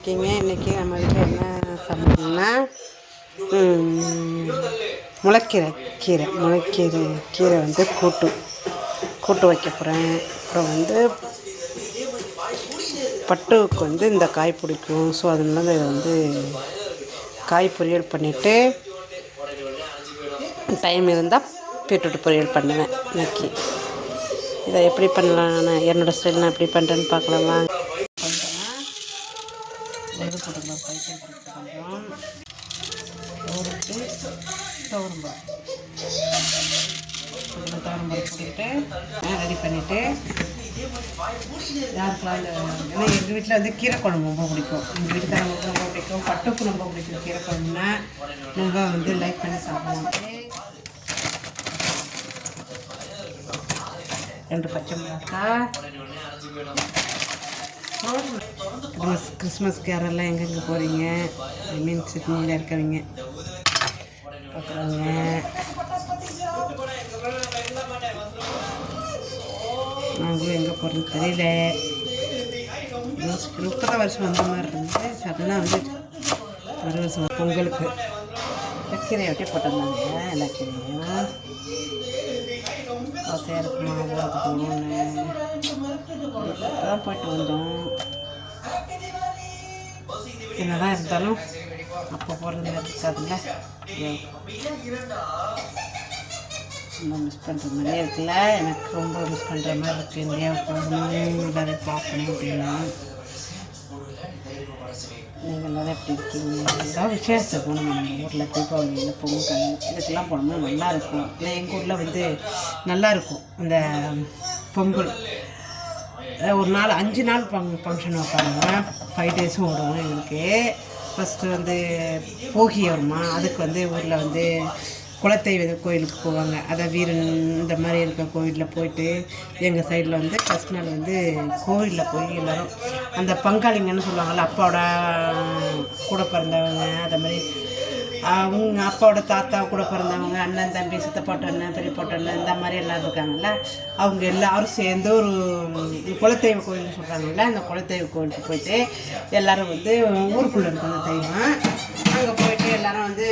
இன்றைக்கி நம்ம வீட்டில் என்ன சமையல்னா முளைக்கீரை வந்து கூட்டு வைக்க போகிறேன். அப்புறம் வந்து பட்டுவுக்கு வந்து இந்த காய் பிடிக்கும். ஸோ அதனால இதை வந்து காய் பொரியல் பண்ணிவிட்டு டைம் இருந்தால் பீட்ரூட் பொரியல் பண்ணுவேன். இன்றைக்கி இதை எப்படி பண்ணலான்னு என்னோடய ஸ்டைல் நான் எப்படி பண்ணுறேன்னு பார்க்கலாமா. கொஞ்சம் ஊருக்கு துவரம்பருப்பு போட்டுக்கிட்டு ரெடி பண்ணிவிட்டு யாருக்கெல்லாம் ஏன்னா எங்கள் வீட்டில் வந்து கீரை குழம்பு ரொம்ப பிடிக்கும். எங்கள் வீட்டுக்காரங்களுக்கு ரொம்ப பிடிக்கும். பட்டுக்கு ரொம்ப பிடிக்கும் கீரை குழம்புனா. ரொம்ப வந்து லைக் பண்ணி சாப்பிடுவாங்க. 2 பச்சை மிளகாய். கிறிஸ்மஸ்க்கு யாரெல்லாம் எங்கெங்கே போகிறீங்க, ஐ மீன் சிட்னியில் இருக்கிறவங்க பார்க்குறாங்க. நாங்களும் எங்கே போகிறதுன்னு தெரியல. இப்போ வருஷம் வந்த மாதிரி இருந்தது. சடனாக வந்து ஒரு வருஷம் பொங்கலுக்கு கீரையை ஒட்டி போட்டிருந்தாங்க. எல்லா கீரையும் ஆசையாக இருக்குமா அது போகணுன்னு தான் போயிட்டு வந்தோம். என்னதான் இருந்தாலும் அப்போ போகிறது இருக்காதுல்ல, ரொம்ப மிஸ் பண்ணுற மாதிரியே இருக்குல்ல. எனக்கு ரொம்ப மிஸ் பண்ணுற மாதிரி இருக்குது. இந்தியாவுக்கு போகணும், எல்லோரையும் பார்க்கணும் அப்படின்னா. நீங்கள் எல்லோரும் எப்படி இருக்கீங்க? ஏதாவது விசேஷத்துக்கு போகணும். நம்ம ஊரில் தீபாவளியில் பொங்கல் இதுக்கெல்லாம் போனோம்னா நல்லாயிருக்கும். இல்லை எங்கள் ஊரில் வந்து நல்லாயிருக்கும். இந்த பொங்கல் ஒரு 5 நாள் ஃபங்க்ஷன் வைப்பாங்க. 5 டேஸும் ஓடுவோம் எங்களுக்கு. ஃபஸ்ட்டு வந்து போகி வருமா, அதுக்கு வந்து ஊரில் வந்து குலதெய்வ கோயிலுக்கு போவாங்க. அதை வீரன் இந்த மாதிரி இருக்க கோயிலில் போயிட்டு எங்கள் சைடில் வந்து ஃபஸ்ட் நாள் வந்து கோவிலில் போய் எல்லோரும் அந்த பங்காளிங்கன்னு சொல்லுவாங்கள்ல, அப்பாவோட கூட பிறந்தவங்க, அதை மாதிரி அவங்க அப்பாவோட தாத்தா கூட பிறந்தவங்க, அண்ணன் தம்பி சித்தப்பாட்டு அண்ணன் பெரியப்பாட்டு அண்ணன் இந்த மாதிரி எல்லோரும் இருக்காங்கல்ல, அவங்க எல்லோரும் சேர்ந்து ஒரு குலதெய்வ கோயில்னு சொல்கிறாங்கல்ல, அந்த குலதெய்வ கோயிலுக்கு போயிட்டு எல்லோரும் வந்து ஊருக்குள்ளே இருக்கும் அந்த தெய்வம். அங்கே போயிட்டு எல்லோரும் வந்து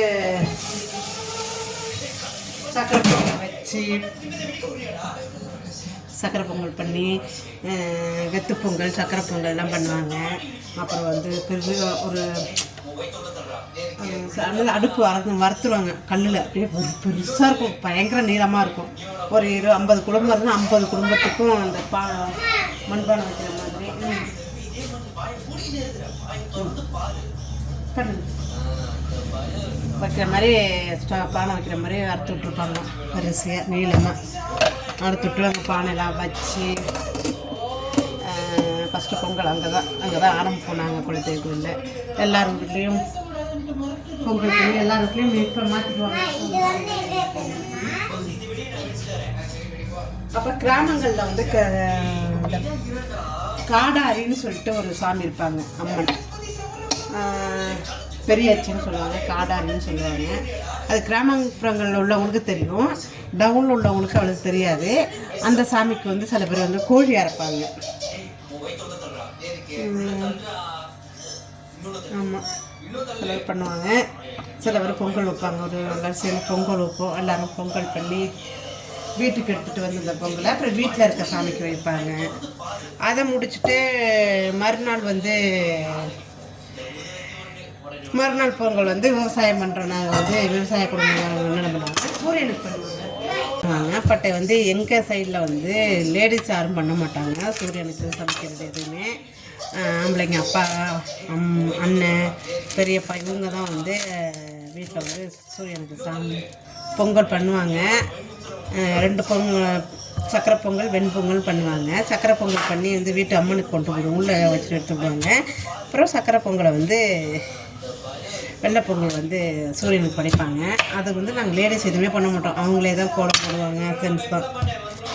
சக்கரை பொங்கல் வச்சு சக்கரை பொங்கல் பண்ணி வெத்து பொங்கல் சக்கரை பொங்கல்லாம் பண்ணுவாங்க. அப்புறம் வந்து பெரிய ஒரு அடுப்பு வறுத்துருவாங்க கல்லில். அப்படியே பெருசாக இருக்கும், பயங்கர நீளமாக இருக்கும். ஒரு 50 குடும்பம் இருந்தால் 50 குடும்பத்துக்கும் அந்த மண்பானை வைக்கிற மாதிரி வைக்கிற மாதிரி பானை வைக்கிற மாதிரி அறுத்து விட்ருப்பாங்க. வரிசையாக நீளமாக அறுத்து விட்டு அங்கே பானையெல்லாம் வச்சு ஃபஸ்ட்டு பொங்கல் அங்கே தான் ஆரம்பம் போனாங்க குலதெய்வ கோயிலில். எல்லார் வீட்லேயும் பொங்கல் பண்ணி எல்லார் வீட்லேயும் இப்போ மாற்றிக்குவாங்க. அப்போ கிராமங்களில் வந்து காடாரின்னு சொல்லிட்டு ஒரு சாமி இருப்பாங்க, அம்மன் பெரியாச்சின்னு சொல்லுவாங்க, காடாரின்னு சொல்லுவாங்க. அது கிராமப்புறங்களில் உள்ளவங்களுக்கு தெரியும், டவுனில் உள்ளவங்களுக்கு அவளுக்கு தெரியாது. அந்த சாமிக்கு வந்து சில பேர் வந்து கோழி அரைப்பாங்க. ஆமாம், சில பேர் பண்ணுவாங்க. சில பேர் பொங்கல் வைப்பாங்க. ஒரு எல்லாரும் சேர்ந்து பொங்கல் வைப்போம். எல்லோரும் பொங்கல் பண்ணி வீட்டுக்கு எடுத்துகிட்டு வந்து இந்த பொங்கலை அப்புறம் வீட்டில் இருக்க சாமிக்கு வைப்பாங்க. அதை முடிச்சுட்டு மறுநாள் பொங்கல் வந்து விவசாயம் பண்ணுறோம். நாங்கள் வந்து விவசாய குடும்பம் என்ன பண்ணுவாங்க, சூரியனுக்கு பண்ணுவாங்க. பட்டை வந்து எங்கள் சைடில் வந்து லேடிஸ் யாரும் பண்ண மாட்டாங்க சூரியனுக்கு சமைக்கிறது எதுவுமே. ஆம்பளைங்க அப்பா அண்ணன் பெரியப்பா இவங்க தான் வந்து வீட்டில் வந்து சூரியனுக்கு பொங்கல் பண்ணுவாங்க. 2 பொங்கல், சக்கரை பொங்கல் வெண்பொங்கல் பண்ணுவாங்க. சக்கரை பொங்கல் பண்ணி வந்து வீட்டு அம்மனுக்கு கொண்டு போடுவோம், உள்ளே வச்சுட்டு எடுத்துக்கிடுவாங்க. அப்புறம் சக்கரை பொங்கலை வந்து வெள்ளை பொங்கல் வந்து சூரியனுக்கு படைப்பாங்க. அது வந்து நாங்கள் லேடிஸ் எதுவுமே பண்ண மாட்டோம். அவங்களே தான் கோலம் போடுவாங்க. ஜென்ஸ் தான்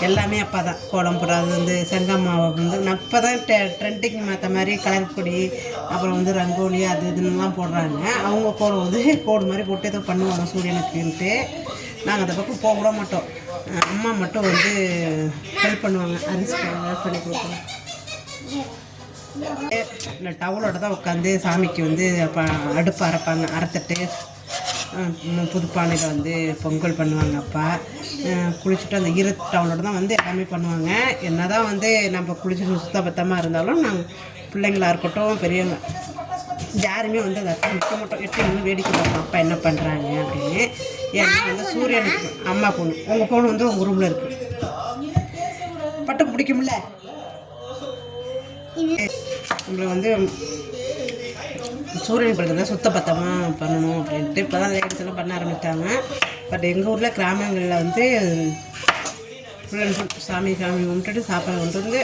எல்லாமே. அப்பா தான் கோலம் போடுறது வந்து செங்கம்மாவை வந்து அப்போ தான் ட்ரெண்டிங் மாற்ற மாதிரி கலர் பொடி அப்புறம் வந்து ரங்கோலி அது இதுன்னெலாம் போடுறாங்க. அவங்க கோலம் வந்து கோடு மாதிரி போட்டு ஏதோ பண்ணுவாங்க சூரியனுக்குன்ட்டு. நாங்கள் அந்த பக்கம் போக விட மாட்டோம். அம்மா மட்டும் வந்து ஹெல்ப் பண்ணுவாங்க, அரிசி பண்ணி கொடுப்போம். இல்லை டவுலோட தான் உட்காந்து சாமிக்கு வந்து அடுப்பு அரைப்பாங்க. அரைத்தட்டு புதுப்பானையில் வந்து பொங்கல் பண்ணுவாங்க. அப்பா குளிச்சுட்டு அந்த ஈர டவுலோட தான் வந்து எல்லாமே பண்ணுவாங்க. என்ன தான் வந்து நம்ம குளிச்சுட்டு சுத்தபத்தமாக இருந்தாலும் நாங்கள் பிள்ளைங்களாக இருக்கட்டும் பெரியவங்க யாருமே வந்து அதை நிற்க மாட்டோம். எட்டு நின்று வேடிக்கை பார்ப்போம் அப்பா என்ன பண்ணுறாங்க அப்படின்னு. ஏன்னா வந்து சூரியனுக்கு அம்மா பொண்ணு உங்கள் பொண்ணு வந்து உங்கள் ரூமில் இருக்குது. பட்டுக்கு பிடிக்கும்ல நம்மளை வந்து சூரியன் படுக்கிறத சுத்தபத்தமாக பண்ணணும் அப்படின்ட்டு இப்போ தான் லேடிஸ் எல்லாம் பண்ண ஆரம்பித்தாங்க. பட் எங்கள் ஊரில் கிராமங்களில் வந்து சாமி கும்பிட்டுட்டு சாப்பாடு கொண்டு வந்து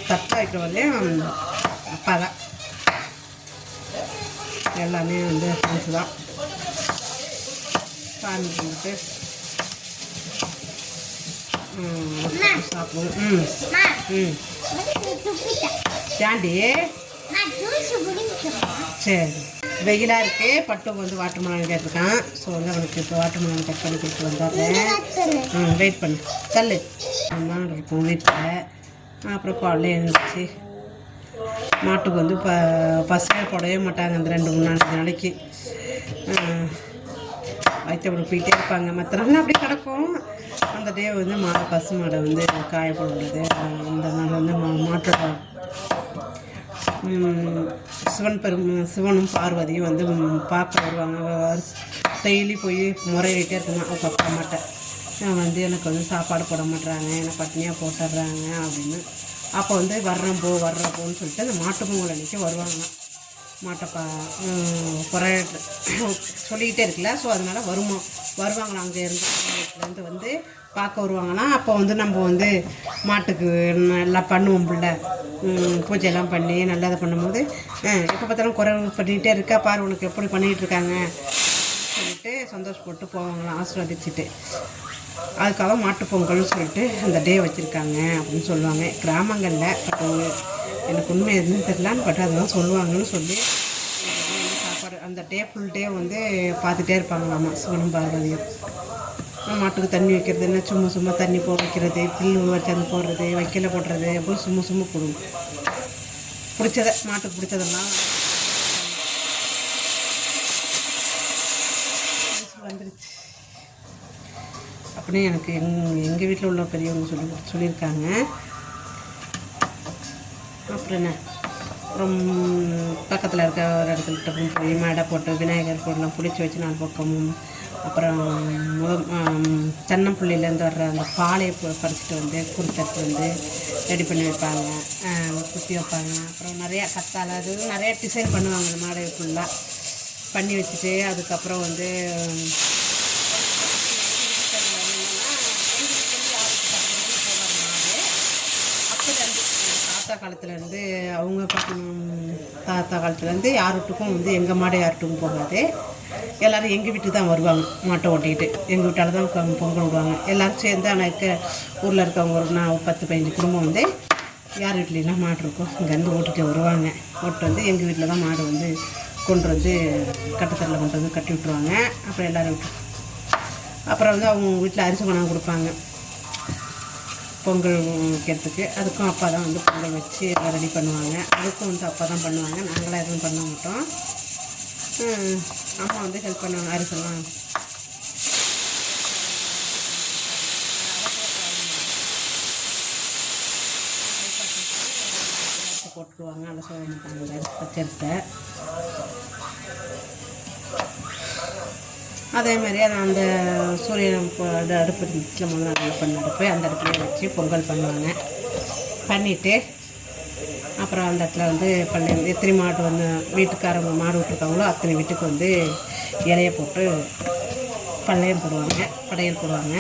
தட்டை வைக்கிற வரலையும் அப்பா தான் எல்லாமே வந்து ஃப்ரெண்ட்ஸு தான் சாமி கும்பிட்டு சாப்பிடுவோம். ஏண்டி சரி வெயிலாக இருக்குது. பட்டுக்கு வந்து வாட்டர் மிளகாய் கேட்டிருக்கான். ஸோ வந்து அவனுக்கு இப்போ வாட்டர் மிளகாய் கட் பண்ணி கொடுத்து வந்துடுறேன். வெயிட் பண்ணு கல் மாடு இருக்கும் வீட்டில். அப்புறம் காலையில் எழுந்துச்சு மாட்டுக்கு வந்து பசங்க போடவே மாட்டாங்க. அந்த 2-3 நாளைக்கு வைத்தப்படி போயிட்டே இருப்பாங்க. மற்ற நாள் அப்படி கிடக்கும். அந்த டே வந்து பசு மாடை வந்து காய போடுறது. அந்த நாள் வந்து மாட்டோட சிவனும் பார்வதியும் வந்து பார்க்க வருவாங்க. டெய்லி போய் முறையிட்டே இருக்குமா அவங்க அப்பா அம்மாட்ட வந்து எனக்கு வந்து சாப்பாடு போட மாட்டுறாங்க, என்னை பட்டினியாக போட்டுடுறாங்க அப்படின்னு. அப்போ வந்து வர்றப்போன்னு சொல்லிட்டு அந்த மாட்டு பொங்கல் அன்றைக்கி வருவாங்க. மாட்டை குறை சொல்லிக்கிட்டே இருக்குல்ல. ஸோ அதனால் வருவாங்களா அங்கே இருந்து வந்து பார்க்க வருவாங்கன்னா அப்போ வந்து நம்ம வந்து மாட்டுக்கு நல்லா பண்ணுவோம் பிள்ளை பூஜையெல்லாம் பண்ணி நல்லா இதை பண்ணும்போது எப்போ பார்த்தாலும் குறை பண்ணிகிட்டே இருக்கா பாரு உனக்கு எப்படி பண்ணிகிட்டு இருக்காங்க சொல்லிட்டு சந்தோஷப்பட்டு போவாங்களாம் ஆசீர்வதிச்சுட்டு. அதுக்காக மாட்டுப்பொங்கல்னு சொல்லிட்டு அந்த டே வச்சுருக்காங்க அப்படின்னு சொல்லுவாங்க கிராமங்களில். பட் எனக்கு உண்மை எதுன்னு தெரியலான்னு பட் அதெல்லாம் சொல்லுவாங்கன்னு சொல்லி சாப்பாடு அந்த டே ஃபுல் டே வந்து பார்த்துட்டே இருப்பாங்களாம்மா சிவனும் பார்வதியும். மாட்டுக்கு தண்ணி வைக்கிறது என்ன சும்மா தண்ணி போட வைக்கிறது, புல்லு வச்சாந்து போடுறது, வைக்கல போடுறது, அப்படி சும்மா போடுவோம். பிடிச்சதை மாட்டுக்கு பிடிச்சதெல்லாம் வந்துருச்சு அப்படின்னு எனக்கு எங்கள் வீட்டில் உள்ள பெரியவங்க சொல்லியிருக்காங்க. அப்புறம் என்ன பக்கத்தில் இருக்க ஒரு இடத்துக்கிட்ட போய் மேடை போட்டு விநாயகர் போடலாம் பிடிச்சி வச்சு 4 பக்கமும். அப்புறம் தென்னம்பிள்ளையிலேருந்து வர்ற அந்த பாலையை பறிச்சுட்டு வந்து குறுத்தட்டு வந்து ரெடி பண்ணி வைப்பாங்க, குத்தி வைப்பாங்க. அப்புறம் நிறையா கத்தாழை அது நிறையா டிசைன் பண்ணுவாங்க. அந்த மாடை ஃபுல்லாக பண்ணி வச்சுட்டு அதுக்கப்புறம் வந்து தாத்தா காலத்துலேருந்து அவங்க தாத்தா காலத்துலேருந்து யார் வீட்டுக்கும் வந்து எங்கள் மாடை யார் வீட்டுக்கும் போகாது. எல்லோரும் எங்கள் வீட்டுக்கு தான் வருவாங்க மாட்டை ஓட்டிக்கிட்டு. எங்கள் வீட்டால் தான் பொங்கல் விடுவாங்க. எல்லோரும் சேர்ந்து ஆனால் ஊரில் இருக்கவங்க ஒரு 10-15 குடும்பம் வந்து யார் வீட்லாம் மாடு இருக்கும் இங்கேருந்து ஓட்டிகிட்டு வருவாங்க. ஓட்டு வந்து எங்கள் வீட்டில் தான் மாடு வந்து கொண்டு வந்து கட்டுத்தரில் கொண்டு வந்து கட்டி விட்டுருவாங்க. அப்புறம் எல்லோரும் விட்டு அப்புறம் வந்து அவங்க வீட்டில் அரிசி பணம் கொடுப்பாங்க பொங்கல் வைக்கிறதுக்கு. அதுக்கும் அப்பா தான் வந்து பொங்கல் வச்சு எல்லாம் ரெடி பண்ணுவாங்க. அதுக்கும் வந்து அப்பா தான் பண்ணுவாங்க. நாங்களாம் எதுவும் பண்ண மாட்டோம். அம்மா வந்து ஹெல்ப் பண்ணுவாங்க அரிசெல்லாம் போட்டுருவாங்க. நல்லா சொல்ல மாட்டாங்க பச்சரிசை. அதே மாதிரி அந்த சூரியன் அடுப்பு இருந்துச்சுல முதல்ல நல்லா பண்ண அடுப்பு அந்த அடுப்புலேயே வச்சு பொங்கல் பண்ணுவாங்க. பண்ணிவிட்டு அப்புறம் அந்த இடத்துல வந்து எத்தனை மாடு வந்து வீட்டுக்காரங்க மாடு விட்டுருக்காங்களோ அத்தனை வீட்டுக்கு வந்து இலையை போட்டு பள்ளையம் போடுவாங்க, படையல் போடுவாங்க.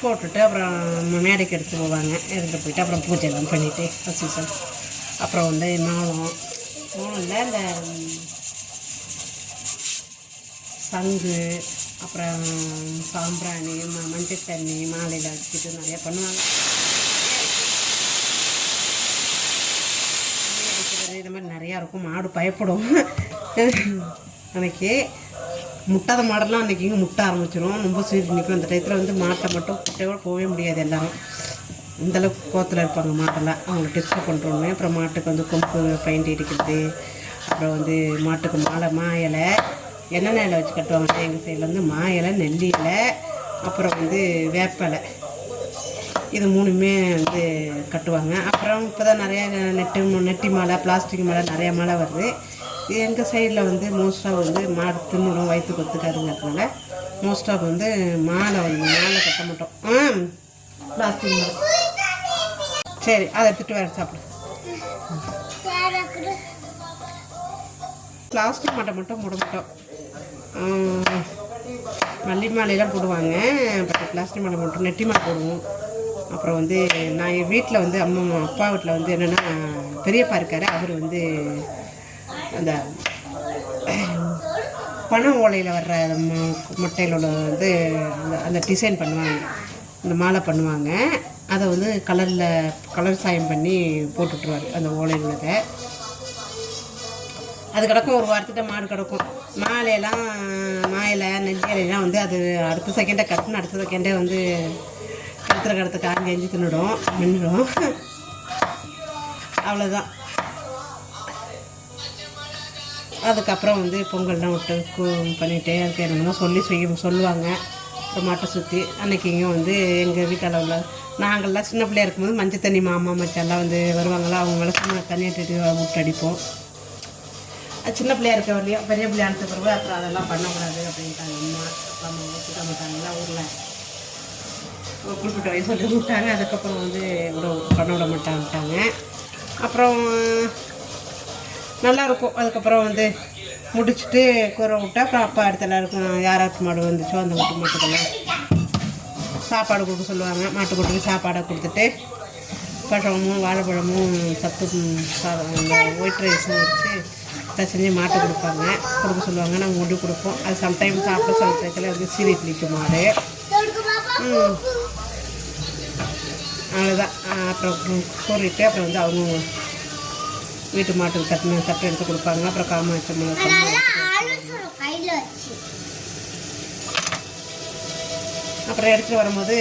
போட்டுட்டு அப்புறம் மேடைக்கு எடுத்து போவாங்க. எடுத்து போயிட்டு அப்புறம் பூஜை எல்லாம் பண்ணிவிட்டு அசிசம் அப்புறம் வந்து மேளம்ல இந்த சங்கு அப்புறம் சாம்பிராணி மஞ்சள் தண்ணி மாலையில் வச்சுட்டு நிறையா பண்ணுவாங்க. இது மாதிரி நிறையா இருக்கும். மாடு பயப்படும். அன்றைக்கி முட்டாத மாடெல்லாம் அன்றைக்கி இங்கே முட்ட ஆரம்பிச்சிடும். ரொம்ப சீட்டு நிற்கும். அந்த டயத்தில் வந்து மாட்டை மட்டும் குட்டையோடு போகவே முடியாது. எல்லோரும் இந்தளவுக்கு கோத்தில் இருப்பாங்க மாட்டெல்லாம். அவங்க டிஸ்டர்ப் பண்ணுறோன்னு அப்புறம் மாட்டுக்கு வந்து கொம்பு பெயிண்ட் அடிக்கிறது, அப்புறம் வந்து மாட்டுக்கு மா இலை என்னென்ன இலை வச்சு கட்டுவாங்கன்னா எங்கள் சைடில் வந்து மா இலை, நெல்லி இலை, அப்புறம் வந்து வேப்பலை, இது 3மே வந்து கட்டுவாங்க. அப்புறம் இப்போ தான் நிறையா நெட்டி மாலை, பிளாஸ்டிக் மாலை, நிறையா மாலை வருது. எங்கள் சைடில் வந்து மோஸ்ட்டாக வந்து மாடு தின்னுடும், வயிற்றுக்கு ஒத்துக்காதுங்கிறதுனால மோஸ்ட்டாக வந்து மாலை கட்ட மாட்டோம். பிளாஸ்டிக் மாலை சரி, அதை எடுத்துகிட்டு வேறு சாப்பிடு. பிளாஸ்டிக் மாட்டை மட்டும் போட மாட்டோம். மல்லி மாலையெல்லாம் போடுவாங்க, பட் பிளாஸ்டிக் மாலை மட்டும் நெட்டி மாலை போடுவோம். அப்புறம் வந்து நான் என் வீட்டில் வந்து அப்பா வீட்டில் வந்து என்னென்னா பெரியப்பா இருக்கார், அவர் வந்து அந்த பனை ஓலையில் வர்ற முட்டையிலோட வந்து அந்த டிசைன் பண்ணுவாங்க, இந்த மாலை பண்ணுவாங்க. அதை வந்து கலர் சாயம் பண்ணி போட்டுட்ருவார் அந்த ஓலையில். அது கிடக்கும், ஒரு வாரத்துக்கிட்ட மாடு கிடக்கும். மாயிலை நெல்லி இலையெல்லாம் வந்து அது அடுத்த செகண்டே கட்டுன்னு அடுத்த செகண்டே வந்து கடத்து காஞ்சி எஞ்சி மின்னிடும். அவ்வளோதான். அதுக்கப்புறம் வந்து பொங்கல்லாம் விட்டு பண்ணிவிட்டு அதுக்கு என்னென்னமோ சொல்லுவாங்க. அப்புறம் மாட்டை சுற்றி அன்றைக்கிங்க வந்து எங்கள் வீட்டால் உள்ள நாங்கள்லாம் சின்ன பிள்ளையா இருக்கும்போது மஞ்சள் தண்ணி மாமா மச்சான்லாம் வந்து வருவாங்களா, அவங்க மேலே சும்மா தண்ணி விட்டு அடிப்போம். அது சின்ன பிள்ளையா இருக்க வரலையும் பெரிய பிள்ளையானது பிறகு அப்புறம் அதெல்லாம் பண்ணக்கூடாது அப்படின்ட்டாங்க. அம்மா வச்சுக்க மாட்டாங்களா ஊரில் குறிப்பிட்ட வயசு சொல்லி விட்டாங்க. அதுக்கப்புறம் வந்து பண்ண விட மாட்டாங்க. அப்புறம் நல்லாயிருக்கும். அதுக்கப்புறம் வந்து முடிச்சுட்டு கூரை விட்டு அப்புறம் அப்பா இடத்துல இருக்கும் யாராச்சும் மாடு வந்துச்சோ அந்த மாட்டுக்கெல்லாம் சாப்பாடு கொடுக்க சொல்லுவாங்க. மாட்டுக்கூட்டுக்கு சாப்பாடை கொடுத்துட்டு பழமும் வாழைப்பழமும் சத்து இந்த ஒயிட் ரைஸும் வச்சு செஞ்சு மாட்டு கொடுக்க சொல்லுவாங்க. நாங்கள் கொண்டு கொடுப்போம். அது சம்டைம் சாப்பிட சொல்கிறதுல வந்து சீரியஸ் நிற்கும் மாடு. அவ்வளோதான். அப்புறம் கூறிட்டு அப்புறம் வந்து அவங்க வீட்டு மாட்டுக்கு சட்டை எடுத்து கொடுப்பாங்க. அப்புறம் காமாட்சி அப்புறம் எடுத்துகிட்டு வரும்போது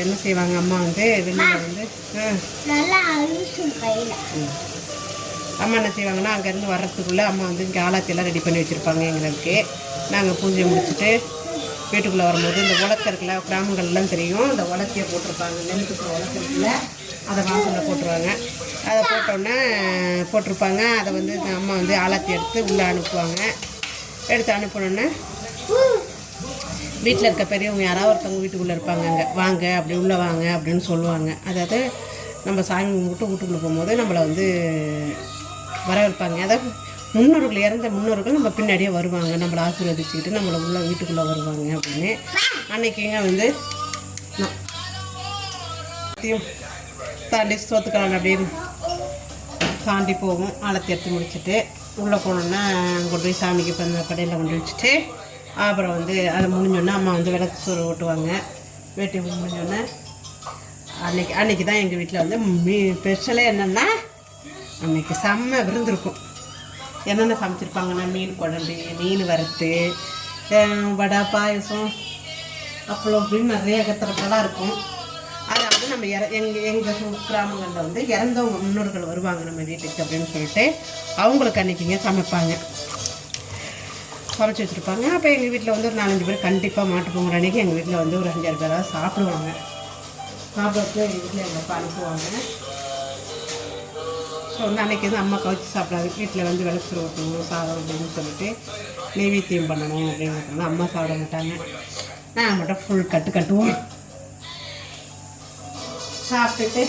என்ன செய்வாங்க அம்மா வந்து வெளியில் வந்து அம்மா என்ன செய்வாங்கன்னா அங்கேருந்து வர்றதுக்குள்ளே அம்மா வந்து இங்கே ஆலாத்தியெல்லாம் ரெடி பண்ணி வச்சுருப்பாங்க எங்களுக்கு. நாங்கள் பூஜையை முடிச்சுட்டு வீட்டுக்குள்ளே வரும்போது இந்த உலக்க இருக்குல்ல, கிராமங்கள்லாம் தெரியும், இந்த உலக்கையை போட்டிருப்பாங்க. நெல்லுக்கு உலக்க இருக்குல்ல, அதை வாசலில் போட்டுருவாங்க. அதை போட்டிருப்பாங்க. அதை வந்து அம்மா வந்து ஆலாத்தி எடுத்து உள்ளே அனுப்புவாங்க. எடுத்து அனுப்பினோன்னே வீட்டில் இருக்க பெரியவங்க யாராவது ஒருத்தவங்க வீட்டுக்குள்ளே இருப்பாங்க, அங்கே வாங்க அப்படி உள்ளே வாங்க அப்படின்னு சொல்லுவாங்க. அதாவது நம்ம சாமி கும்பிட்டு வீட்டுக்குள்ளே போகும்போது நம்மளை வந்து வரவேற்பாங்க. அதாவது இறந்த முன்னோர்கள் நம்ம பின்னாடியே வருவாங்க, நம்மளை ஆசீர்வதிச்சுக்கிட்டு நம்மளை உள்ள வீட்டுக்குள்ளே வருவாங்க அப்படின்னு. அன்றைக்கிங்க வந்து தாண்டி சோத்துக்கலாம் அப்படின்னு தாண்டி போகும். ஆலத்தி எடுத்து முடிச்சுட்டு உள்ளே போனோன்னா கொண்டு போய் சாமிக்கு இப்போ அந்த கடையில் கொண்டு வச்சுட்டு அப்புறம் வந்து அதை முடிஞ்சோடனே அம்மா வந்து விளக்கு சோறு ஓட்டுவாங்க. வேட்டி முடிஞ்சோடனே அன்றைக்கி தான் எங்கள் வீட்டில் வந்து ஸ்பெஷலே என்னென்னா அன்றைக்கி செம்ம விருந்திருக்கும். என்னென்ன சமைச்சிருப்பாங்கன்னா மீன் குழம்பு, மீன் வறுத்து, வடை, பாயசம், அப்பளம் அப்படின்னு நிறைய கத்திரப்பெல்லாம் இருக்கும். அதாவது நம்ம எங்கள் கிராமங்களில் வந்து இறந்தவங்க முன்னோர்கள் வருவாங்க நம்ம வீட்டுக்கு அப்படின்னு சொல்லிட்டு அவங்களுக்கு அன்றைக்கிங்க சமைப்பாங்க, சமைச்சி வச்சுருப்பாங்க. அப்போ எங்கள் வீட்டில் வந்து ஒரு 4-5 பேர் கண்டிப்பாக மாட்டு பொங்கல் அன்றைக்கி எங்கள் வீட்டில் வந்து ஒரு 5-6 பேராக சாப்பிடுவாங்க. சாப்பிட்றதுக்கு எங்கள் வீட்டில் எங்கள் அப்பா அனுப்புவாங்க. ஸோ வந்து அன்றைக்கி வந்து அம்மா கவிச்சு சாப்பிடாது, வீட்டில் வந்து விளக்கு ஓட்டணும் சாதம் அப்படின்னு சொல்லிட்டு நெய்வேத்தியம் பண்ணணும் அப்படிங்கிறதுனால அம்மா சாப்பிட மாட்டாங்க. நாங்கள் மட்டும் ஃபுல் கட்டுவோம். சாப்பிட்டுட்டு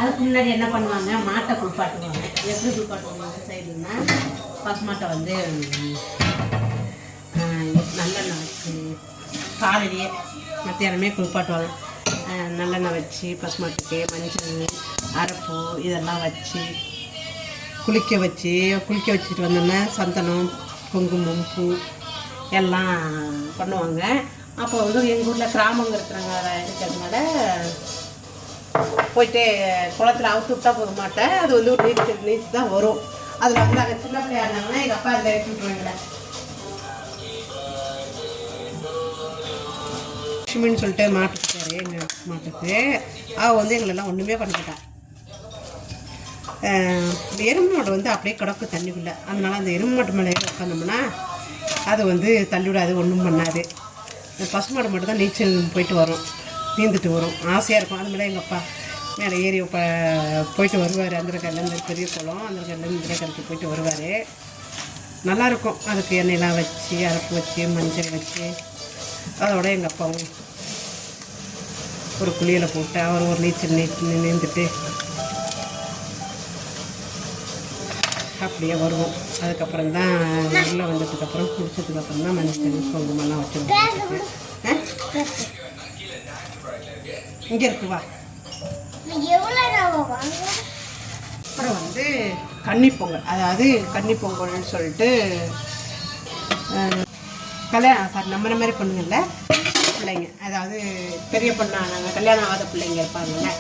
அதுக்கு முன்னாடி என்ன பண்ணுவாங்க, மாட்டை குளிப்பாட்டுவாங்க. எப்படி குளிப்பாட்டுவாங்க சைடுன்னா பசுமாட்டை வந்து நல்லெண்ணெய் வச்சு காலையிலேயே மத்தியானமே குளிப்பாட்டுவாங்க. நல்லெண்ணெய் வச்சு பசுமாட்டுக்கு மஞ்சள், அரைப்பூ இதெல்லாம் வச்சு குளிக்க வச்சுட்டு வந்தோன்னே சந்தனம், குங்குமம், பூ எல்லாம் பண்ணுவாங்க. அப்போ வந்து எங்கள் ஊரில் இருக்கிறதுனால போயிட்டு குளத்தில் அவுத்து விட்டா போக மாட்டேன். அது வந்து ஒரு நீச்சு தான் வரும். அதில் வந்து அங்கே சின்ன பிள்ளையா இருந்தாங்கன்னா எங்கள் அப்பா அதில் ஏற்றி விட்டுருவாங்களே லட்சுமின்னு சொல்லிட்டு மாட்டுக்காரு எங்கள் மாட்டுக்கு. அவள் வந்து எங்களெல்லாம் ஒன்றுமே பண்ணிக்கிட்டான். எறும்பு மாடு வந்து அப்படியே கிடக்கு தண்ணிக்குள்ளே. அதனால் அந்த எறும்பு மாட்டு மேலே உட்காந்தோம்னா அது வந்து தள்ளிவிடாது, ஒன்றும் பண்ணாது. பசுமாடு மட்டும் தான் நீச்சல் போயிட்டு வரும், நீந்துட்டு வரும், ஆசையாக இருக்கும். அது மேலே எங்கள் அப்பா மேலே ஏறி போயிட்டு வருவார். அந்த கல்லேருந்து பெரிய குளம், அந்த கல்லேருந்து இந்த கருக்கு போயிட்டு வருவார். நல்லாயிருக்கும். அதுக்கு எண்ணெயெல்லாம் வச்சு அரப்பு வச்சு மஞ்சள் வச்சு அதோட எங்கள் அப்பாவும் ஒரு குளியலை போட்டு அவர் ஒரு நீச்சல் நீந்துட்டு அப்படியே வருவோம். அதுக்கப்புறம் தான் உள்ளே வந்ததுக்கப்புறம் குடிச்சதுக்கப்புறம் தான் மஞ்சள் குங்குமம்லாம் வச்சுருவோம். இங்கே இருக்குவா. அப்புறம் வந்து கன்னிப்பொங்கல், அதாவது கன்னிப்பொங்கல்னு சொல்லிட்டு கல்யாணம் நம்மள மாதிரி பொண்ணுங்கள்ல பிள்ளைங்க, அதாவது பெரிய பொண்ணாக நாங்கள் கல்யாணம் ஆகாத பிள்ளைங்க இருப்பாங்கல்ல,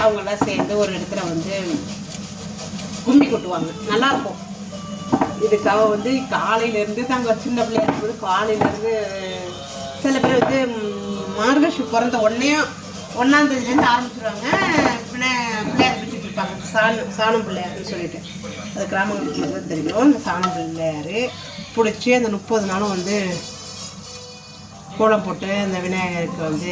அவங்களாம் சேர்ந்து ஒரு இடத்துல வந்து கும்பி கொட்டுவாங்க. நல்லாயிருக்கும். இதுக்காக வந்து காலையிலேருந்து தாங்க சின்ன பிள்ளையா இருக்கும்போது காலையிலேருந்து சில பேர் வந்து மார்கழி பிறந்த ஒன்றாந்தேதிலேருந்து ஆரம்பிச்சிடுவாங்க. பிள்ளையார் பிடிச்சிட்டு இருப்பாங்க. சாணம் பிள்ளையாருன்னு சொல்லிட்டு அது கிராமங்களுக்கு மட்டும் தெரியும். அந்த சாணம் பிள்ளையார் பிடிச்சி அந்த 30 நாளும் வந்து கோலம் போட்டு அந்த விநாயகருக்கு வந்து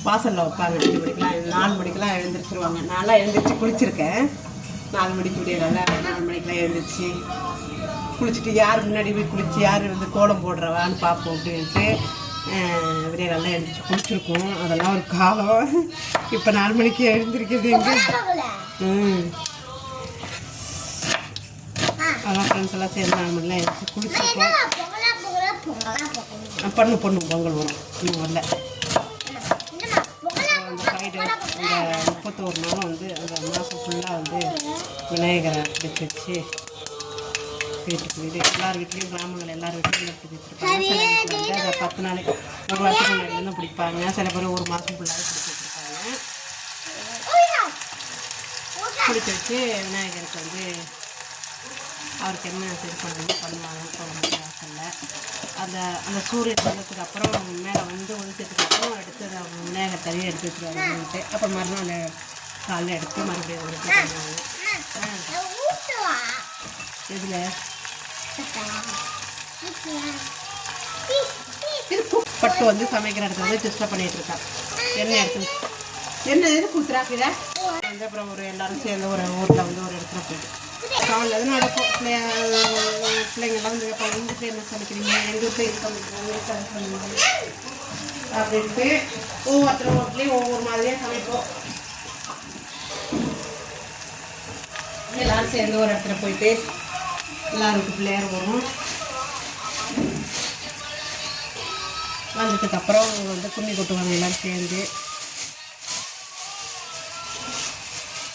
வாசலில் வைப்பாங்க. 5 மணிக்கெலாம் 4 மணிக்கெலாம் எழுந்திரிச்சிருவாங்க. நான்லாம் எழுந்திரிச்சு குளிச்சிருக்கேன். 4 மணிக்கு விடியல 4 மணிக்கெலாம் எழுந்திரிச்சு குளிச்சுட்டு யார் முன்னாடி போய் குளிச்சு யார் வந்து கோலம் போடுறவான்னு பார்ப்போம் அப்படின்ட்டு விடியலாம் எழுந்திரிச்சு குளிச்சிருக்கோம். அதெல்லாம் ஒரு காலம். இப்போ 4 மணிக்கு எழுந்திருக்கிறது எங்கே? அதான் ஃப்ரெண்ட்ஸ் எல்லாம் சேர்ந்து 4 மணிலாம் எழுந்திரிச்சு குளிச்சிருக்கோம். பொண்ணு பொங்கல் வரும், இன்னும் வரல. அந்த ஃப்ரைடே அந்த 31 நாளும் வந்து அந்த மாதம் ஃபுல்லாக வந்து விநாயகரை பிடிச்சி வச்சு வீட்டுக்கு வீடு எல்லார் வீட்லேயும் கிராமங்கள் எல்லார் வீட்லேயும் பிடிச்சி வச்சுருப்பாங்க. சில வீட்டில் வந்து அதை 10 நாளைக்கு ஒரு வாரத்துக்கு முன்னாடி பிடிப்பாங்க. சில பேர் ஒரு மாதம் ஃபுல்லாகவே பிடிச்சி வச்சுருப்பாங்க. பிடிச்சி வச்சு விநாயகருக்கு வந்து அவருக்கு என்ன சரி பண்ணுவாங்க குழம்பு வாசலில். அந்த சூரியன் வந்ததுக்கு அப்புறம் மேலே வந்து ஒழிச்சதுக்கு அப்புறம் எடுத்து விநாயகர் தனியாக எடுத்து வச்சுருவாங்கன்ட்டு அப்புறம் மறுநாள் காலையில் எடுத்து மறுபடியும் ஒழிச்சு பண்ணுவாங்க. இதில் பட்டு வந்து சமைக்கிற இடத்துல வந்து டிஸ்டர்ப் பண்ணிகிட்டு இருக்கான். என்ன எது குத்துறாக்கிற வந்து அப்புறம் ஒரு எல்லோரும் சேர்ந்து ஒரு ஊரில் வந்து ஒரு இடத்துல போயிட்டு காலையில் எதுவும் நடக்கும். பிள்ளைங்கள்லாம் வந்து எப்போ எங்களுக்கு என்ன சமைக்கிறீங்க, எங்களுக்கு இது சமைக்கிறீங்க அப்படின்ட்டு ஒவ்வொருத்தரும் வீட்லேயும் ஒவ்வொரு மாதிரியாக சமைப்போம். எல்லோரும் சேர்ந்து ஒரு இடத்துல போயிட்டு எல்லாருக்கும் பிள்ளையார் வரும். வந்ததுக்கப்புறம் வந்து கும்மி கொட்டுவாங்க எல்லோரும் சேர்ந்து.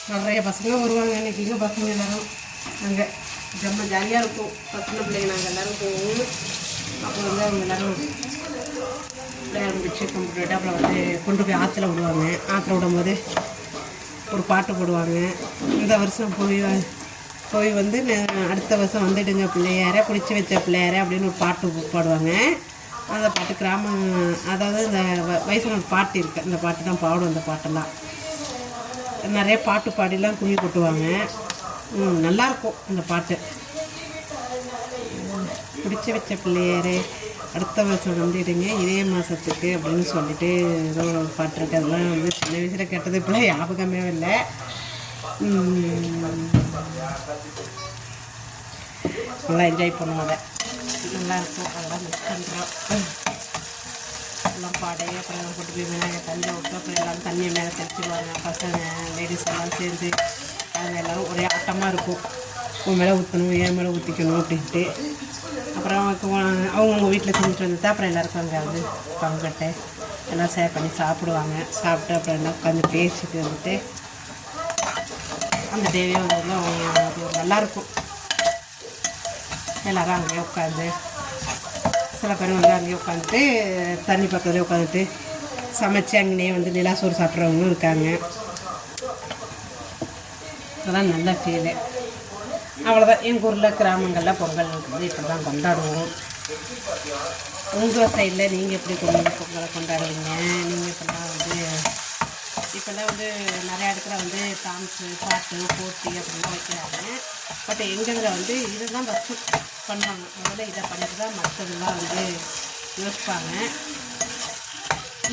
நிறைய பசங்க வருவாங்க. இன்றைக்கி இங்கே பசங்க எல்லோரும் அங்கே ரொம்ப ஜாலியாக இருக்கும். பசங்க பிள்ளைங்க நாங்கள் எல்லோரும் போவோம். அப்புறம் வந்து அவங்க எல்லோரும் பிள்ளையார் முடிச்சு கும்பிட்டுட்டு அப்புறம் வந்து கொண்டு போய் ஆற்றுல விடுவாங்க. ஆற்றுல விடும்போது ஒரு பாட்டு போடுவாங்க. இந்த வருஷம் போய் வந்து அடுத்த வருஷம் வந்துடுங்க பிள்ளையார பிடிச்சி வச்ச பிள்ளையார அப்படின்னு ஒரு பாட்டு பாடுவாங்க. அந்த பாட்டு கிராமம், அதாவது இந்த வயசான பாட்டு இருக்குது, அந்த பாட்டு தான் பாடும். அந்த பாட்டெல்லாம் நிறைய பாட்டு பாடிலாம் கும்மி கொட்டுவாங்க. நல்லாயிருக்கும் அந்த பாட்டு. பிடிச்சி வச்ச பிள்ளையாரே அடுத்த வருஷம் வந்துடுங்க இதே மாதத்துக்கு அப்படின்னு சொல்லிட்டு ஏதோ ஒரு பாட்டு இருக்குது. அதெல்லாம் வந்து சின்ன வயசில் கேட்டது இப்போலாம் ஞாபகமே இல்லை. நல்லா என்ஜாய் பண்ணுவோம். அதை நல்லாயிருக்கும். அதெல்லாம் மிஸ் பண்ணுறோம். எல்லாம் பாடையே அப்புறம் கொண்டு போய் விநாயகர் தண்ணி விட்டு அப்புறம் எல்லோரும் தண்ணியை மேலே தெளிச்சிடுவாங்க. பசங்க லேடிஸ் எல்லாம் சேர்ந்து அது எல்லோரும் ஒரே ஆட்டமாக இருக்கும். உன் மேலே ஊற்றணும், என் மேலே ஊற்றிக்கணும் அப்படின்ட்டு. அப்புறம் அவங்கவுங்க வீட்டில் செஞ்சுட்டு வந்துட்டு அப்புறம் எல்லாருக்கும் அங்கே வந்து பங்கட்டை எல்லாம் ஷேர் பண்ணி சாப்பிடுவாங்க. சாப்பிட்டு அப்புறம் எல்லாம் உட்காந்து பேசிட்டு வந்துட்டு அந்த டேவே வந்து அவங்க நல்லாயிருக்கும். எல்லோரும் அங்கேயே உட்காந்து சில பேர் வந்து அங்கேயே உட்காந்துட்டு தண்ணி பக்கத்துலேயே உட்காந்துட்டு சமைச்சு அங்கேயே வந்து நிலாசோறு சாப்பிட்றவங்களும் இருக்காங்க. அதெல்லாம் நல்ல ஃபீலு. அவ்வளோதான். எங்கள் ஊரில் கிராமங்களில் பொங்கல் வந்து இப்படி தான் கொண்டாடுவோம். உங்கள் சைடில் நீங்கள் எப்படி பொங்கலை கொண்டாடுவீங்க? நீங்கள் இப்போல்லாம் வந்து நிறையா இடத்துல வந்து டான்ஸு பாட்டு போட்டி அப்படிலாம் வைக்கிறாங்க. பட் எங்கள் இதில் வந்து இதை தான் ஃபஸ்ட்டு பண்ணுவாங்க. முதல்ல இதை பண்ணிட்டு தான் மற்றதெல்லாம் வந்து யோசிப்பாங்க.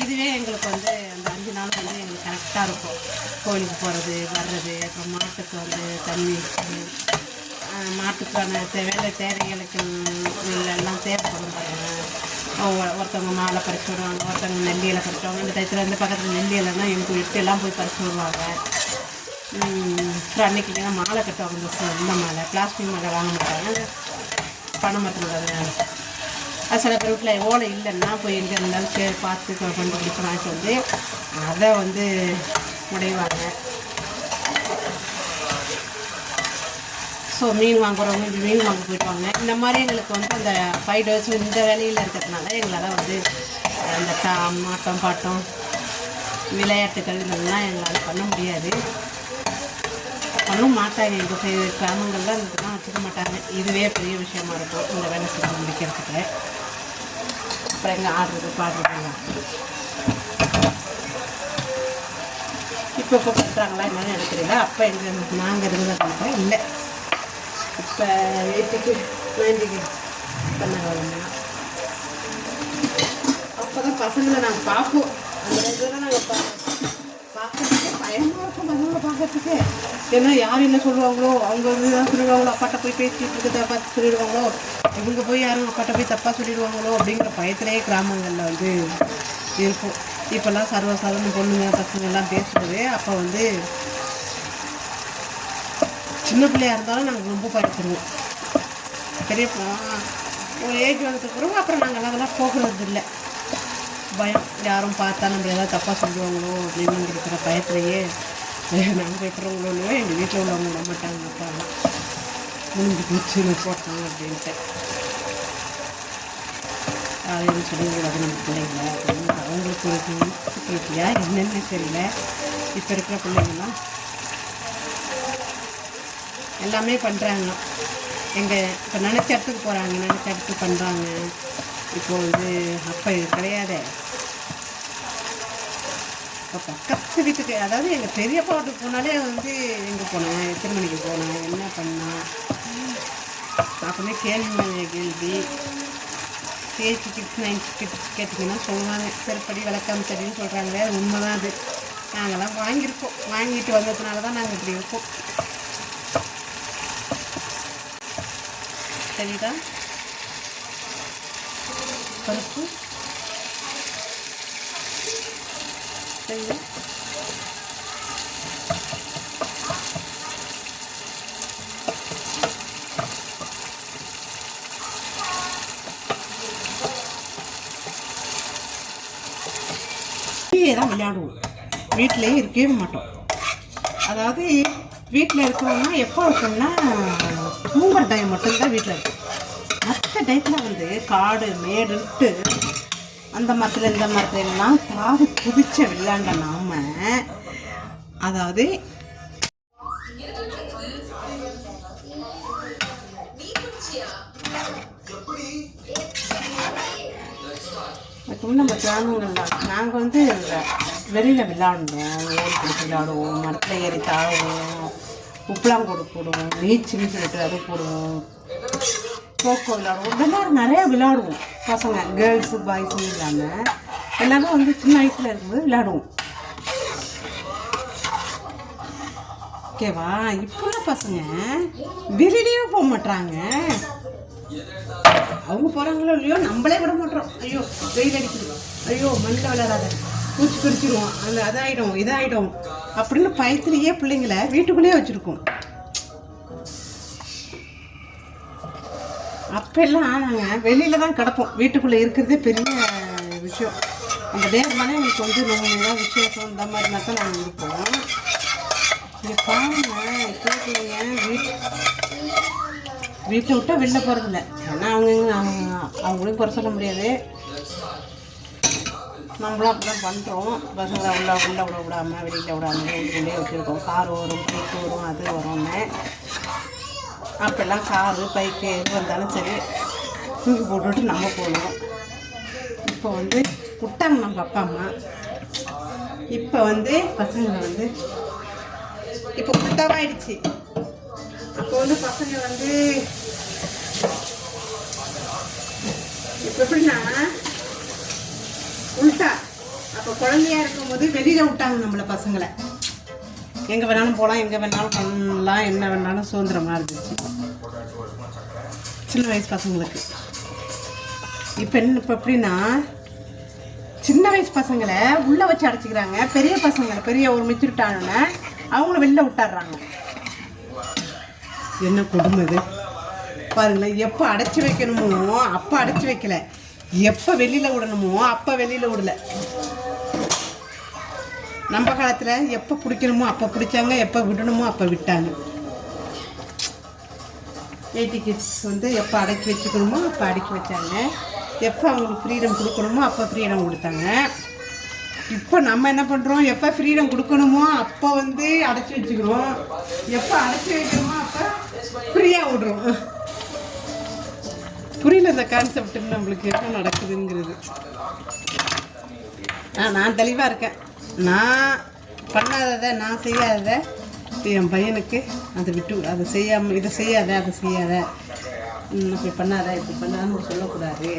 இதுவே எங்களுக்கு வந்து அந்த 5 நாள் வந்து எங்களுக்கு கரெக்டாக இருக்கும். கோயிலுக்கு போகிறது வர்றது, அப்புறம் மாட்டுக்கு வந்து தண்ணி, மாட்டுக்கான தேவைகளுக்கு எல்லாம் தேவைப்படும் பாருங்கள். ஒருத்தவங்க மாலை பறிச்சு வருவாங்க, ஒருத்தவங்க நெல்லியில் பறிச்சுவாங்க. இந்த டயத்தில் வந்து பக்கத்தில் நெல்லியிலன்னா எங்களுக்கு எல்லாம் போய் பறிச்சு வருவாங்க. அப்புறம் அன்றைக்கி மாலை கட்டுவாங்க. இந்த மாலை பிளாஸ்டிக் மாலை வாங்க மாட்டாங்க, பனை மரத்தில். அது சில பேர் வீட்டில் ஓலை இல்லைன்னா போய் எங்கே இருந்தாலும் சரி பார்த்து கண்டுபிடிச்சு வாங்கிட்டு வந்து அதை வந்து முடைவாங்க. ஸோ மீன் வாங்குறவங்க இப்படி மீன் வாங்க போயிடுவாங்க. இந்த மாதிரி எங்களுக்கு வந்து அந்த 5 days இந்த வேலையில் இருக்கிறதுனால எங்களால் வந்து அந்த மாட்டம் பாட்டம் விளையாட்டுகள் இதெல்லாம் எங்களால் பண்ண முடியாது. பண்ணவும் மாட்டாங்க. எங்கள் கிராமங்கள்லாம் இதெல்லாம் வச்சுக்க மாட்டாங்க. இதுவே பெரிய விஷயமா இருக்கும் இந்த வேலை செஞ்சு முடிக்கிறதுக்கு. அப்புறம் எங்கே ஆடுறது பாடுறதுலாம் இப்போ பண்ணுறாங்களா என்னன்னு எனக்கு தெரியல. அப்போ எங்கள் நாங்கள் இருந்த காலத்தில் இல்லை. இப்போ வீட்டுக்கு வேண்டிக்கு பண்ணாங்க. அப்போ தான் பசங்களை நாங்கள் பார்ப்போம். அந்த இடத்துல தான் நாங்கள் பார்க்கறதுக்கு பயமாக இருக்கும் பசங்களை பார்க்கறதுக்கு. ஏன்னா யார் என்ன சொல்லுவாங்களோ, அவங்க வந்து தான் சொல்லிடுவாங்களோ, அப்பாட்ட போய் பேசிட்டு இருக்கிறத பார்த்து சொல்லிடுவாங்களோ, இவங்க போய் யாரும் அப்பாட்ட போய் தப்பாக சொல்லிடுவாங்களோ அப்படிங்கிற பயத்திலே கிராமங்களில் வந்து இருக்கும். இப்போல்லாம் சர்வசாதாரண பொண்ணுங்க பசங்கள்லாம் பேசுகிறது. அப்போ வந்து சின்ன பிள்ளையாக இருந்தாலும் நாங்கள் ரொம்ப பயப்படுவோம். பெரிய ஒரு ஏஜ் வந்ததுக்கு பிறகு அப்புறம் நாங்கள் அதெல்லாம் போகிறது இல்லை. பயம், யாரும் பார்த்தா நம்ம ஏதாவது தப்பாக சொல்லுவாங்களோ அப்படின்னு இருக்கிற பயத்திலேயே நாங்கள் பயப்படுறவங்களோ எங்கள் வீட்டில் உள்ளவங்க விட மாட்டாங்க. அப்பாலாம் முடிஞ்சு போச்சுன்னு போட்டாங்க அப்படின்ட்டு அதுன்னு சொல்லக்கூடாது நம்ம பிள்ளைங்கள அப்படின்னு அவங்களுக்கு இருக்குல்லையா என்னென்னு தெரியல. இப்போ இருக்கிற பிள்ளைங்களாம் எல்லாமே பண்ணுறாங்க. எங்கள் இப்போ நினச்ச இடத்துக்கு போகிறாங்க, நினச்ச இடத்துக்கு பண்ணுறாங்க. இப்போ வந்து அப்போ இது கிடையாது. இப்போ பக்கத்து வீட்டுக்கு, அதாவது எங்கள் பெரியப்பா வீட்டுக்கு போனாலே வந்து எங்கே போனேன், எத்தனை மணிக்கு போனேன், என்ன பண்ணேன் அப்படின்னே கேள்வி பேச்சு கிட்ஸ் 9 கிட்ஸ் கேட்டிங்கன்னா சொல்லுவாங்க. சரிப்படி விளக்கம் சரின்னு சொல்கிறாங்களே, அது உண்மை தான். அது நாங்கள்லாம் வாங்கியிருக்கோம். வாங்கிட்டு வந்ததுனால தான் நாங்கள் இப்படி இருக்கோம். சரிதா பருப்பு சரிங்களா? தான் விளையாடுவோம். வீட்டிலையும் இருக்கவே மாட்டோம். அதாவது வீட்டில் இருக்கிறோம்னா எப்போ இருக்கோம்னா தூங்குற டைம் மட்டும்தான் வீட்டில் இருக்கும். மற்ற டைத்தில் வந்து காடு மேடுன்ட்டு அந்த மரத்தில் இந்த மரத்துலாம் தாவி குதிச்ச விளையாண்ட நாம, அதாவது அதுக்கு நம்ம கிராமங்கள்லாம் நாங்கள் வந்து வெளியில் விளையாடுவோம். ஓடி பிடிச்சி விளையாடுவோம், மரத்தில் ஏறி தாழுவோம், உப்புலாங்கூடு போடுவோம், நீச்சல்னு சொல்லிட்டு அது போடுவோம், கோக்கோ விளையாடுவோம். இதெல்லாம் நிறையா விளையாடுவோம். பசங்க கேர்ள்ஸு பாய்ஸும் இல்லாமல் எல்லோரும் வந்து சின்ன வயசில் இருக்கும்போது விளையாடுவோம். ஓகேவா? இப்போல்லாம் பசங்க வெளியிலேயே போக மாட்டாங்க. அவங்க போகிறாங்களோ இல்லையோ, நம்மளே விட மாட்டோம். ஐயோ வெயில் அடிச்சிடும், ஐயோ மண்ணில் விளையாடாத, பூச்சி பிடிச்சிடுவோம், அந்த அதாயிடும் இதாகிடும் அப்படின்னு பயத்திலேயே பிள்ளைங்களை வீட்டுக்குள்ளேயே வச்சுருக்கோம். அப்போல்லாம் நாங்கள் வெளியில் தான் கிடப்போம். வீட்டுக்குள்ளே இருக்கிறதே பெரிய விஷயம். அந்த நேரமானே எங்களுக்கு வந்து நம்ம ஏதாவது விசேஷம் இந்த மாதிரினா தான் நாங்கள் இருப்போம். இங்கே பாருங்க, இப்போ பிள்ளைங்க வீட்டை விட்டால் வெளில போகிறதில்ல. ஏன்னா அவங்களையும் குறை சொல்ல முடியாது. நம்மளும் அப்படி தான் பண்ணுறோம். பசங்களை உள்ள விட விடாமல் வெளியில் விடாமல் வீட்டுக்குள்ளேயே வச்சுருக்கோம். கார் வரும், பைக்கு வரும், அது வரும்னு. அப்போல்லாம் காரு பைக்கு எது வந்தாலும் சரி தூக்கி போட்டுவிட்டு நம்ம போகணும். இப்போ வந்து விட்டாங்க நம்ம அப்பா அம்மா. இப்போ வந்து பசங்களை வந்து இப்போ உள்டாவாயிடுச்சு. அப்போ வந்து பசங்க வந்து இப்போ எப்படின்னா உள்டா. அப்போ குழந்தையா இருக்கும்போது வெளியில் விட்டாங்க நம்மளை பசங்களை. எங்கே வேணாலும் போகலாம், எங்கே வேணாலும் பண்ணலாம், என்ன வேணாலும் சுதந்திரமாக இருந்துச்சு சின்ன வயசு பசங்களுக்கு. இப்போ எப்படின்னா சின்ன வயசு பசங்களை உள்ளே வச்சு அடைச்சிக்கிறாங்க. பெரிய பசங்களை பெரிய ஒரு மெச்சூரிட்டானோன்னு அவங்கள வெளில விட்டாடுறாங்க. என்ன கொடுமை இது பாருங்களேன். எப்போ அடைச்சி வைக்கணுமோ அப்போ அடைச்சி வைக்கல, எப்போ வெளியில் விடணுமோ அப்போ வெளியில் விடல. நம்ம காலத்தில் எப்போ பிடிக்கணுமோ அப்போ பிடிச்சாங்க, எப்போ விடணுமோ அப்போ விட்டாங்க. 80 கிட்ஸ் வந்து எப்போ அடக்கி வச்சுக்கணுமோ அப்போ அடக்கி வச்சாங்க, எப்போ அவங்களுக்கு ஃப்ரீடம் கொடுக்கணுமோ அப்போ ஃப்ரீடம் கொடுத்தாங்க. இப்போ நம்ம என்ன பண்ணுறோம், எப்போ ஃப்ரீடம் கொடுக்கணுமோ அப்போ வந்து அடைச்சி வச்சுக்கிறோம், எப்போ அடைச்சி வைக்கணுமோ அப்போ ஃப்ரீயாக விடுறோம். புரியல இந்த கான்செப்ட் நம்மளுக்கு என்ன நடக்குதுங்கிறது. நான் தெளிவாக இருக்கேன். நான் பண்ணாததை, நான் செய்யாததை என் பையனுக்கு அதை விட்டு, அதை செய்யாமல் இதை செய்யாத, அதை செய்யாத, இப்படி பண்ணாத, இப்படி பண்ணான்னு சொல்லக்கூடாது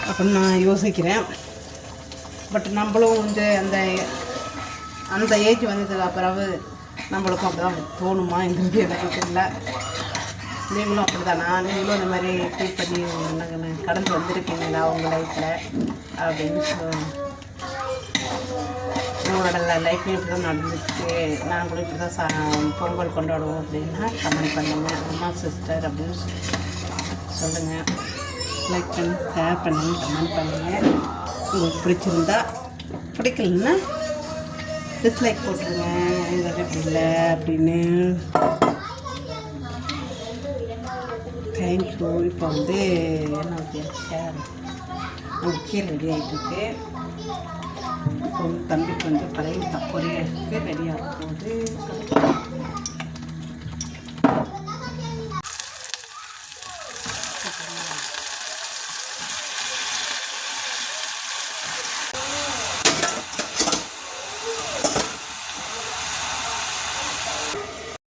அப்படின்னு நான் யோசிக்கிறேன். பட் நம்மளும் வந்து அந்த ஏஜ் வந்ததுக்கு பிறகு நம்மளுக்கும் அப்படி தான் தோணுமாங்கிறது எனக்கு தெரியல. நீங்களும் அப்படி தானா? நீங்களும் இந்த மாதிரி ஃபீல் பண்ணி கடந்து வந்திருக்கீங்களா உங்கள் லைஃப்பில் அப்படின்னு உங்களோட லைஃப்லையும் இப்படி தான் நடந்துச்சு, நாங்களும் இப்படி தான் பொங்கல் கொண்டாடுவோம் அப்படின்னா கமெண்ட் பண்ணுங்கள். அம்மா சிஸ்டர் அப்படின்னு சொல்லுங்கள். லைக் பண்ணி ஷேர் பண்ணுங்கள், கமெண்ட் பண்ணுங்கள். உங்களுக்கு பிடிச்சிருந்தா, பிடிக்கலன்னா டிஸ்லைக் போட்டுருங்க. எங்களுக்கு இப்படி இல்லை அப்படின்னு. தேங்க்யூ. இப்போ வந்து என்ன ஷேர் அந்த கீரை ரெடி ஆகிட்டுருக்கு. இப்போ வந்து தம்பிக்கு வந்து பழைய பொரியலுக்கு ரெடியாக போகுது.